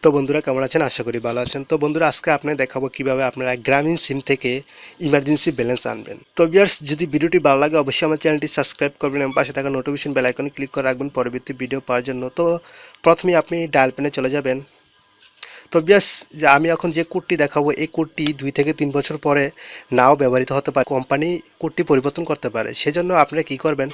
তো বন্ধুরা কেমন আছেন? আশা করি ভালো আছেন। তো বন্ধুরা আজকে আপনাদের দেখাবো কিভাবে আপনারা গ্রামীণ সিম থেকে ইমার্জেন্সি ব্যালেন্স আনবেন। তো ভিউয়ার্স, যদি ভিডিওটি ভালো লাগে অবশ্যই আমার চ্যানেলটি সাবস্ক্রাইব করবেন এবং পাশে থাকা নোটিফিকেশন বেল আইকনে ক্লিক করে রাখবেন পরবর্তী ভিডিও পাওয়ার জন্য। তো প্রথমেই আপনি ডায়াল প্যানে চলে যাবেন। তো ভিউয়ার্স, যে আমি এখন যে কোডটি দেখাবো এই কোডটি 2 থেকে 3 বছর পরে নাও ব্যবহৃত হতে পারে, কোম্পানি কোডটি পরিবর্তন করতে পারে। সেজন্য আপনারা কি করবেন,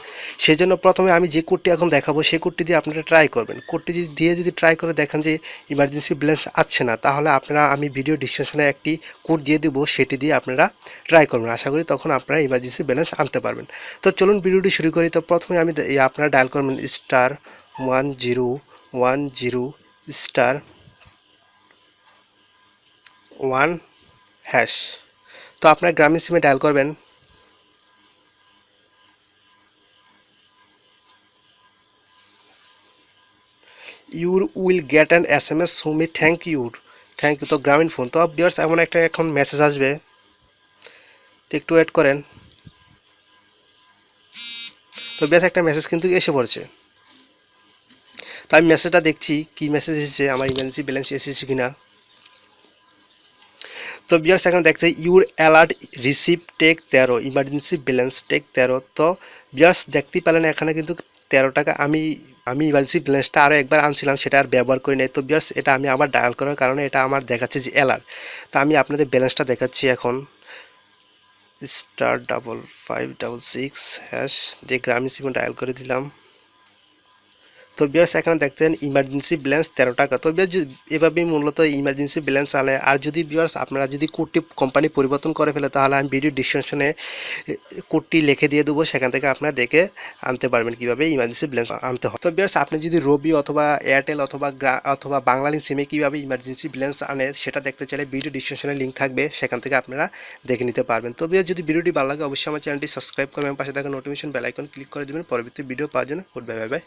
সেজন্য প্রথমে আমি যে কোডটি এখন দেখাবো সেই কোডটি দিয়ে আপনারা ট্রাই করবেন। কোডটি দিয়ে যদি ট্রাই করে দেখেন যে ইমার্জেন্সি ব্যালেন্স আসছে না, তাহলে আপনারা আমি ভিডিও ডিসক্রিপশনে একটি কোড দিয়ে দিব, সেটি দিয়ে আপনারা ট্রাই করবেন। আশা করি তখন আপনারা ইমার্জেন্সি ব্যালেন্স আনতে পারবেন। তো চলুন ভিডিওটি শুরু করি। তো প্রথমে আমি আপনারা ডায়াল করবেন *10101#। তো আপনার গ্রামীণ সিমে ডায়াল করবেন you will get an SMS সুমি থ্যাংক ইউ। তো গ্রামীণ ফোন, তো ভিউয়ার্স এমন একটা এখন মেসেজ আসবে, তো একটু ওয়েট করেন। তো বেশ একটা মেসেজ কিন্তু এসে পড়ছে। তো আমি মেসেজটা দেখছি কি মেসেজ এসেছে, আমার ইমার্জেন্সি ব্যালেন্স এসেছে কিনা। তো ভিউয়ার্স এখানে দেখতে your alert receive take 13 emergency balance take 13। তো ভিউয়ার্স দেখতেই পেলেন এখানে কিন্তু 13 টাকা আমি আমি ইমার্জেন্সি ব্যালেন্সটা আরও একবার আনছিলাম, সেটা আর ব্যবহার করি নাই। তো ভিউয়ার্স এটা আমি আবার ডায়াল করার কারণে এটা আমার দেখাচ্ছে যে অ্যালার্ট। তো আমি আপনাদের ব্যালেন্সটা দেখাচ্ছি এখন। *5566# যে গ্রামীণ সিমে ডায়াল করে দিলাম। তো ভিউয়ার্স এখানে দেখতেন ইমার্জেন্সি ব্যালেন্স 13 টাকা। তো ভিউয়ার্স এভাবেই মূলত ইমার্জেন্সি ব্যালেন্স আনে। আর যদি ভিউয়ার্স আপনারা যদি কোডটি কোম্পানি পরিবর্তন করে ফেলে, তাহলে আমি ভিডিও ডিসক্রিপশনে কোডটি লিখে দিয়ে দেবো, সেখান থেকে আপনারা দেখে আনতে পারবেন কিভাবে ইমার্জেন্সি ব্যালেন্স আনতে হয়। তো ভিউয়ার্স আপনি যদি রবি অথবা এয়ারটেল অথবা বাংলালিংক সিমে কিভাবে ইমার্জেন্সি ব্যালেন্স আনে সেটা দেখতে চাইলে ভিডিও ডিসক্রিপশনে লিঙ্ক থাকবে, সেখান থেকে আপনারা দেখে নিতে পারবেন। তো ভিউয়ার্স যদি ভিডিওটি ভালো লাগে অবশ্যই আমার চ্যানেলটি সাবস্ক্রাইব করবেন এবং পাশে থাকা নোটিফিকেশন বেল আইকন ক্লিক করে দেবেন পরবর্তী ভিডিও পাওয়ার জন্য। Good bye bye.